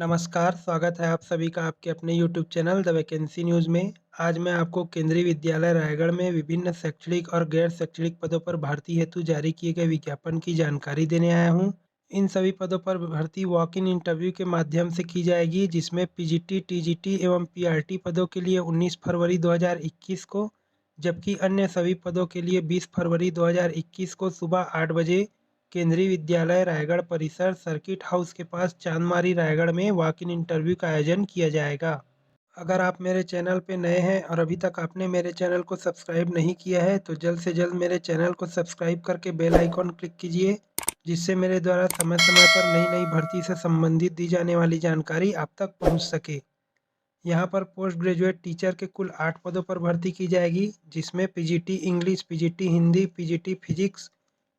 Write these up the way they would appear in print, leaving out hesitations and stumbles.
नमस्कार, स्वागत है आप सभी का आपके अपने YouTube channel the vacancy news में। आज मैं आपको केंद्रीय विद्यालय रायगढ़ में विभिन्न शैक्षणिक और गैर शैक्षणिक पदों पर भर्ती हेतु जारी किए गए विज्ञापन की जानकारी देने आया हूं। इन सभी पदों पर भर्ती वॉक इन इंटरव्यू के माध्यम से की जाएगी, जिसमें पीजीटी, टीजीटी एवं पीआरटी पदों के लिए 19 फरवरी 2021 को, जबकि अन्य सभी पदों के लिए 20 फरवरी 2021 को सुबह 8 बजे केंद्रीय विद्यालय रायगढ़ परिसर सर्किट हाउस के पास चांदमारी रायगढ़ में वॉक इन इंटरव्यू का आयोजन किया जाएगा। अगर आप मेरे चैनल पे नए हैं और अभी तक आपने मेरे चैनल को सब्सक्राइब नहीं किया है तो जल्द से जल्द मेरे चैनल को सब्सक्राइब करके बेल आइकॉन क्लिक कीजिए, जिससे मेरे द्वारा समय समय पर नई नई भर्ती से संबंधित दी जाने वाली जानकारी आप तक पहुंच सके। यहाँ पर पोस्ट ग्रेजुएट टीचर के कुल 8 पदों पर भर्ती की जाएगी, जिसमें PGT English, PGT Hindi, PGT physics,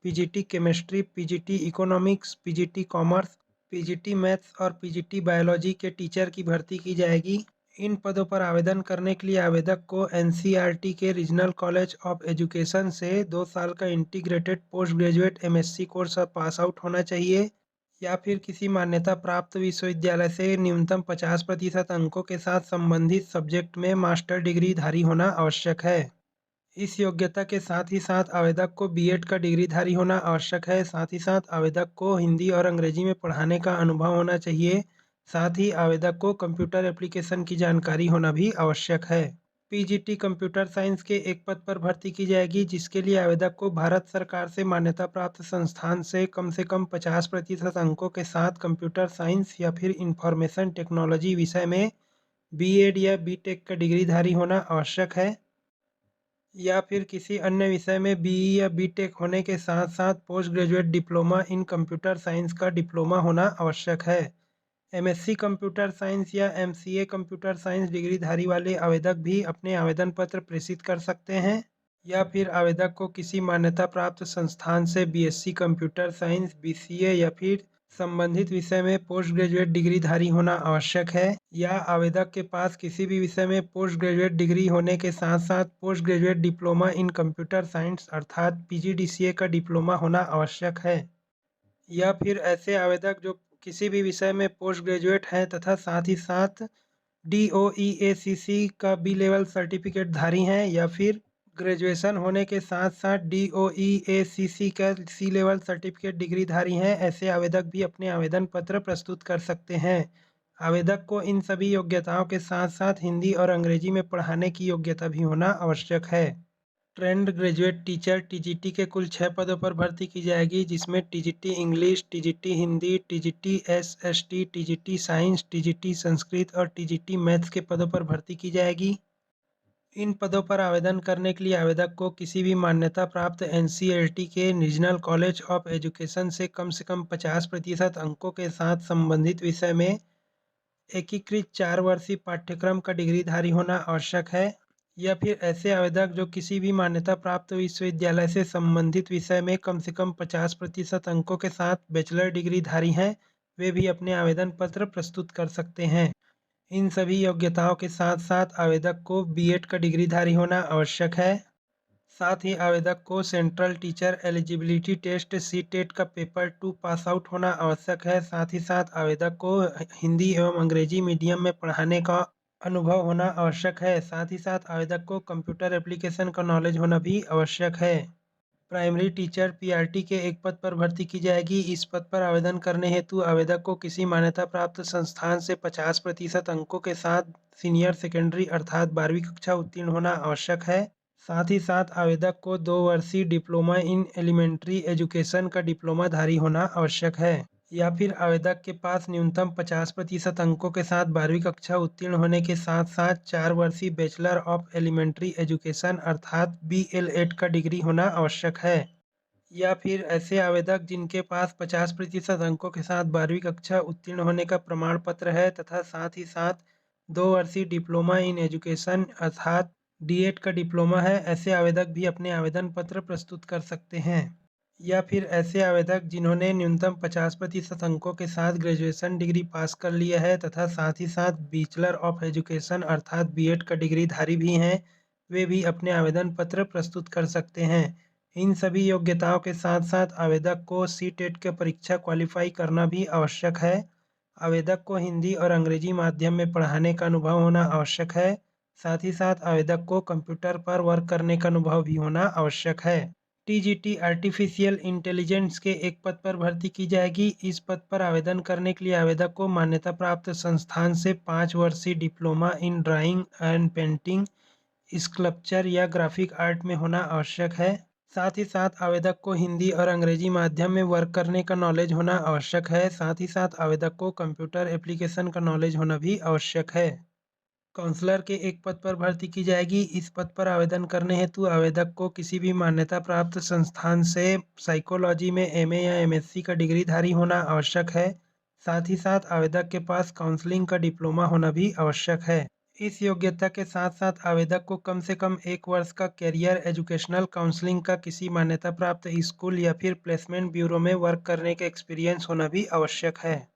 PGT chemistry, PGT economics, PGT commerce, PGT maths और पीजीटी बायोलॉजी के टीचर की भर्ती की जाएगी। इन पदों पर आवेदन करने के लिए आवेदक को एनसीईआरटी के रीजनल कॉलेज ऑफ एजुकेशन से 2 साल का integrated post graduate MSc course pass out होना चाहिए, या फिर किसी मान्यता प्राप्त विश्वविद्यालय से न्यूनतम 50% अंकों के साथ संबंधित सब्जेक्ट में मास्टर डिग्री धारी होना आवश्यक है। इस योग्यता के साथ ही साथ आवेदक को बीएड का डिग्रीधारी होना आवश्यक है। साथ ही साथ आवेदक को हिंदी और अंग्रेजी में पढ़ाने का अनुभव होना चाहिए। साथ ही आवेदक को कंप्यूटर एप्लीकेशन की जानकारी होना भी आवश्यक है। पीजीटी कंप्यूटर साइंस के एक पद पर भर्ती की जाएगी, जिसके लिए आवेदक को भारत सरकार से मान्यता प्राप्त संस्थान से कम 50% अंकों के साथ कंप्यूटर साइंस या फिर इंफॉर्मेशन टेक्नोलॉजी विषय में बीएड या बीटेक का डिग्रीधारी होना आवश्यक है, या फिर किसी अन्य विषय में बीई या बीटेक होने के साथ साथ post graduate diploma in computer science का डिप्लोमा होना आवश्यक है। एमएससी कंप्यूटर साइंस या एमसीए कंप्यूटर साइंस डिग्रीधारी वाले आवेदक भी अपने आवेदन पत्र प्रेषित कर सकते हैं, या फिर आवेदक को किसी मान्यता प्राप्त संस्थान से बीएससी कंप्यूटर साइंस, बीसीए या फिर संबंधित विषय में पोस्ट ग्रेजुएट डिग्रीधारी होना आवश्यक है, या आवेदक के पास किसी भी विषय में पोस्ट ग्रेजुएट डिग्री होने के साथ साथ post graduate diploma in computer science अर्थात पीजीडीसीए का डिप्लोमा होना आवश्यक है, या फिर ऐसे आवेदक जो किसी भी विषय में पोस्ट ग्रेजुएट हैं तथा साथ ही साथ DOEACC का बी लेवल सर्टिफिकेट धारी हैं, या फिर ग्रेजुएशन होने के साथ साथ DOEACC का सी लेवल सर्टिफिकेट डिग्रीधारी हैं, ऐसे आवेदक भी अपने आवेदन पत्र प्रस्तुत कर सकते हैं। आवेदक को इन सभी योग्यताओं के साथ साथ हिंदी और अंग्रेजी में पढ़ाने की योग्यता भी होना आवश्यक है। ट्रेंड ग्रेजुएट टीचर टीजीटी के कुल 6 पदों पर भर्ती की जाएगी, जिसमें TGT English, TGT Hindi, TGT SST, TGT science, TGT Sanskrit और टीजीटी मैथ्स के पदों पर भर्ती की जाएगी। इन पदों पर आवेदन करने के लिए आवेदक को किसी भी मान्यता प्राप्त एनसीईआरटी के रीजनल कॉलेज ऑफ एजुकेशन से कम 50% अंकों के साथ संबंधित विषय में एकीकृत 4 वर्षीय पाठ्यक्रम का डिग्रीधारी होना आवश्यक है, या फिर ऐसे आवेदक जो किसी भी मान्यता प्राप्त विश्वविद्यालय से संबंधित विषय में कम से कम 50% अंकों के साथ बैचलर डिग्रीधारी हैं, वे भी अपने आवेदन पत्र प्रस्तुत कर सकते हैं। इन सभी योग्यताओं के साथ साथ आवेदक को बीएड का डिग्रीधारी होना आवश्यक है। साथ ही आवेदक को central teacher eligibility test CTET का पेपर 2 पास आउट होना आवश्यक है। साथ ही साथ आवेदक को हिंदी एवं अंग्रेजी मीडियम में पढ़ाने का अनुभव होना आवश्यक है। साथ ही साथ आवेदक को कंप्यूटर एप्लीकेशन का नॉलेज होना भी आवश्यक है। प्राइमरी टीचर पीआरटी के एक पद पर भर्ती की जाएगी। इस पद पर आवेदन करने हेतु आवेदक को किसी मान्यता प्राप्त संस्थान से 50% अंकों के साथ सीनियर सेकेंडरी अर्थात 12वीं कक्षा उत्तीर्ण होना आवश्यक है। साथ ही साथ आवेदक को 2 वर्षीय डिप्लोमा इन एलिमेंट्री एजुकेशन का डिप्लोमाधारी होना आवश्यक है, या फिर आवेदक के पास न्यूनतम 50% अंकों के साथ 12वीं कक्षा उत्तीर्ण होने के साथ साथ 4 वर्षीय बैचलर ऑफ एलिमेंट्री एजुकेशन अर्थात BLED का डिग्री होना आवश्यक है, या फिर ऐसे आवेदक जिनके पास 50% अंकों के साथ 12वीं कक्षा उत्तीर्ण होने का प्रमाण पत्र है तथा साथ ही साथ 2 वर्षीय डिप्लोमा इन एजुकेशन अर्थात डीएड का डिप्लोमा है, ऐसे आवेदक भी अपने आवेदन पत्र प्रस्तुत कर सकते हैं। या फिर ऐसे आवेदक जिन्होंने न्यूनतम 50% अंकों के साथ ग्रेजुएशन डिग्री पास कर लिया है तथा साथ ही साथ बैचलर ऑफ एजुकेशन अर्थात बीएड का डिग्रीधारी भी हैं, वे भी अपने आवेदन पत्र प्रस्तुत कर सकते हैं। इन सभी योग्यताओं के साथ साथ आवेदक को सीटेट की परीक्षा क्वालिफाई करना भी आवश्यक है। आवेदक को हिंदी और अंग्रेजी माध्यम में पढ़ाने का अनुभव होना आवश्यक है। साथ ही साथ आवेदक को कंप्यूटर पर वर्क करने का अनुभव भी होना आवश्यक है। टीजीटी आर्टिफिशियल इंटेलिजेंस के एक पद पर भर्ती की जाएगी। इस पद पर आवेदन करने के लिए आवेदक को मान्यता प्राप्त संस्थान से 5 वर्षीय diploma in drawing and painting, sculpture या ग्राफिक आर्ट में होना आवश्यक है। साथ ही साथ आवेदक को हिंदी और अंग्रेजी माध्यम में वर्क करने का नॉलेज होना आवश्यक है। साथ ही साथ आवेदक को कंप्यूटर एप्लीकेशन का नॉलेज होना भी आवश्यक है। काउंसलर के एक पद पर भर्ती की जाएगी। इस पद पर आवेदन करने हेतु आवेदक को किसी भी मान्यता प्राप्त संस्थान से साइकोलॉजी में एमए या एमएससी का डिग्रीधारी होना आवश्यक है। साथ ही साथ आवेदक के पास काउंसलिंग का डिप्लोमा होना भी आवश्यक है। इस योग्यता के साथ साथ आवेदक को कम से कम 1 वर्ष का कैरियर एजुकेशनल काउंसलिंग का किसी मान्यता प्राप्त स्कूल या फिर प्लेसमेंट ब्यूरो में वर्क करने का एक्सपीरियंस होना भी आवश्यक है।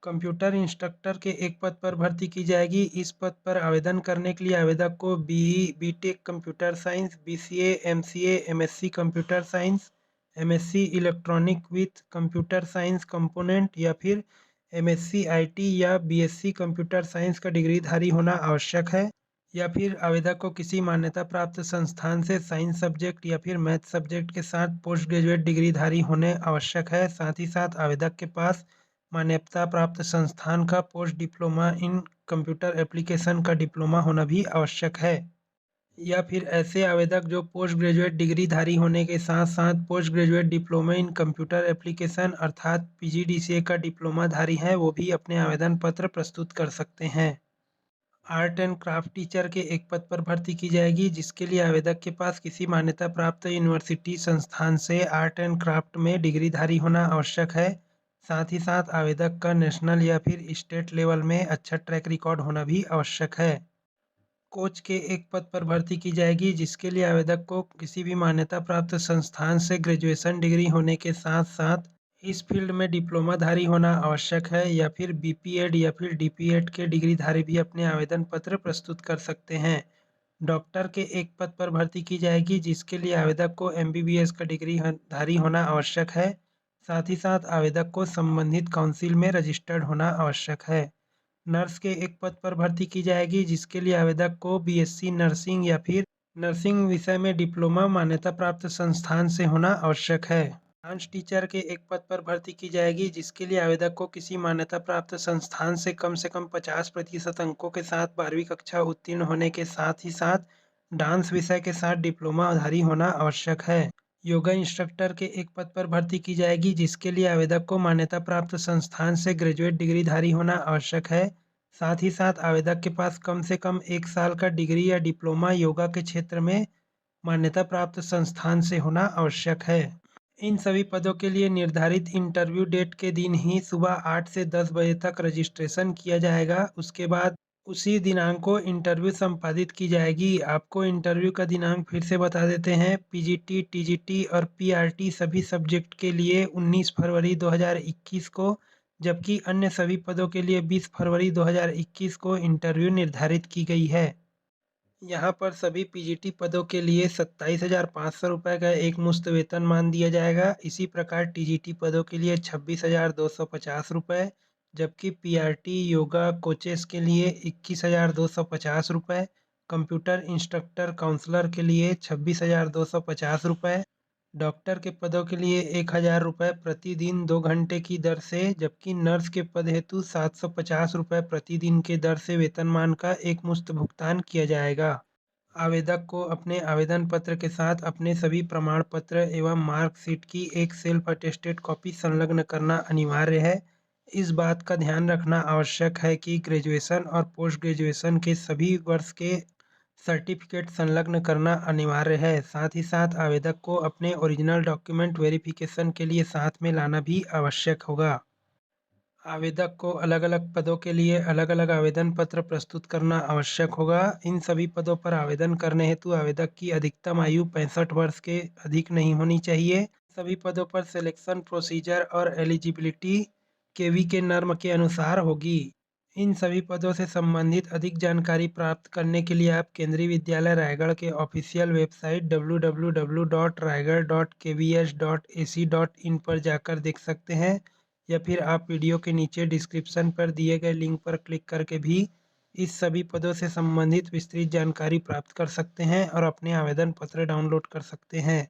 कंप्यूटर इंस्ट्रक्टर के एक पद पर भर्ती की जाएगी। इस पद पर आवेदन करने के लिए आवेदक को BE, BTech computer science, BCA, MCA, MSc computer science, MSc electronic with computer science component या फिर एमएससी आईटी या बीएससी कंप्यूटर साइंस का डिग्रीधारी होना आवश्यक है। या फिर आवेदक को किसी मान्यता प्राप्त संस्थान से साइंस सब्जेक्ट या फिर मैथ सब्जेक्ट के साथ पोस्ट ग्रेजुएट डिग्रीधारी होने आवश्यक है। साथ ही साथ आवेदक के पास मान्यता प्राप्त संस्थान का post diploma in computer application का डिप्लोमा होना भी आवश्यक है। या फिर ऐसे आवेदक जो पोस्ट ग्रेजुएट डिग्रीधारी होने के साथ साथ post graduate diploma in computer application अर्थात पीजीडीसीए का डिप्लोमा धारी हैं, वो भी अपने आवेदन पत्र प्रस्तुत कर सकते हैं। आर्ट एंड क्राफ्ट टीचर के एक पद पर भर्ती की जाएगी, जिसके लिए आवेदक के पास किसी मान्यता प्राप्त यूनिवर्सिटी संस्थान से आर्ट एंड क्राफ्ट में डिग्रीधारी होना आवश्यक है। साथ ही साथ आवेदक का नेशनल या फिर स्टेट लेवल में अच्छा ट्रैक रिकॉर्ड होना भी आवश्यक है। कोच के एक पद पर भर्ती की जाएगी, जिसके लिए आवेदक को किसी भी मान्यता प्राप्त संस्थान से ग्रेजुएशन डिग्री होने के साथ साथ इस फील्ड में डिप्लोमाधारी होना आवश्यक है। या फिर बीपीएड या फिर डीपीएड के डिग्रीधारी भी अपने आवेदन पत्र प्रस्तुत कर सकते हैं। डॉक्टर के एक पद पर भर्ती की जाएगी, जिसके लिए आवेदक को एमबीबीएस का डिग्री धारी होना आवश्यक है। साथ ही साथ आवेदक को संबंधित काउंसिल में रजिस्टर्ड होना आवश्यक है। नर्स के एक पद पर भर्ती की जाएगी, जिसके लिए आवेदक को बीएससी नर्सिंग या फिर नर्सिंग विषय में डिप्लोमा मान्यता प्राप्त संस्थान से होना आवश्यक है। डांस टीचर के एक पद पर भर्ती की जाएगी, जिसके लिए आवेदक को किसी मान्यता प्राप्त संस्थान से कम 50% अंकों के साथ 12वीं कक्षा उत्तीर्ण होने के साथ ही साथ डांस विषय के साथ डिप्लोमाधारी होना आवश्यक है। योगा इंस्ट्रक्टर के एक पद पर भर्ती की जाएगी, जिसके लिए आवेदक को मान्यता प्राप्त संस्थान से ग्रेजुएट डिग्रीधारी होना आवश्यक है। साथ ही साथ आवेदक के पास कम से कम 1 साल का डिग्री या डिप्लोमा योगा के क्षेत्र में मान्यता प्राप्त संस्थान से होना आवश्यक है। इन सभी पदों के लिए निर्धारित इंटरव्यू डेट के दिन ही सुबह 8 से 10 बजे तक रजिस्ट्रेशन किया जाएगा। उसके बाद उसी दिनांक को इंटरव्यू संपादित की जाएगी। आपको इंटरव्यू का दिनांक फिर से बता देते हैं। पीजीटी, टीजीटी और पीआरटी सभी सब्जेक्ट के लिए 19 फरवरी 2021 को, जबकि अन्य सभी पदों के लिए 20 फरवरी 2021 को इंटरव्यू निर्धारित की गई है। यहाँ पर सभी पीजीटी पदों के लिए 27,500 रुपये का एक मुश्त वेतनमान दिया जाएगा। इसी प्रकार टीजीटी पदों के लिए 26,250 रुपये, जबकि पीआरटी योगा कोचेस के लिए 21,250 रुपये, कंप्यूटर इंस्ट्रक्टर काउंसलर के लिए 26,250 रुपये, डॉक्टर के पदों के लिए 1,000 रुपये प्रतिदिन 2 घंटे की दर से, जबकि नर्स के पद हेतु 750 रुपये प्रतिदिन के दर से वेतनमान का एक मुश्त भुगतान किया जाएगा। आवेदक को अपने आवेदन पत्र के साथ अपने सभी प्रमाण पत्र एवं मार्कशीट की एक सेल्फ अटेस्टेड कॉपी संलग्न करना अनिवार्य है। इस बात का ध्यान रखना आवश्यक है कि ग्रेजुएशन और पोस्ट ग्रेजुएशन के सभी वर्ष के सर्टिफिकेट संलग्न करना अनिवार्य है। साथ ही साथ आवेदक को अपने ओरिजिनल डॉक्यूमेंट वेरिफिकेशन के लिए साथ में लाना भी आवश्यक होगा। आवेदक को अलग अलग पदों के लिए अलग अलग आवेदन पत्र प्रस्तुत करना आवश्यक होगा। इन सभी पदों पर आवेदन करने हेतु आवेदक की अधिकतम आयु 65 वर्ष के अधिक नहीं होनी चाहिए। सभी पदों पर सिलेक्शन प्रोसीजर और एलिजिबिलिटी केवी के नॉर्म के अनुसार होगी। इन सभी पदों से संबंधित अधिक जानकारी प्राप्त करने के लिए आप केंद्रीय विद्यालय रायगढ़ के ऑफिशियल वेबसाइट www.raigad.kvs.ac.in पर जाकर देख सकते हैं। या फिर आप वीडियो के नीचे डिस्क्रिप्शन पर दिए गए लिंक पर क्लिक करके भी इस सभी पदों से संबंधित विस्तृत जानकारी प्राप्त कर सकते हैं और अपने आवेदन पत्र डाउनलोड कर सकते हैं।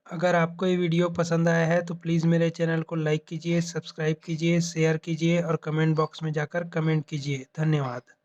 अगर आपको ये वीडियो पसंद आया है तो प्लीज़ मेरे चैनल को लाइक कीजिए, सब्सक्राइब कीजिए, शेयर कीजिए और कमेंट बॉक्स में जाकर कमेंट कीजिए। धन्यवाद।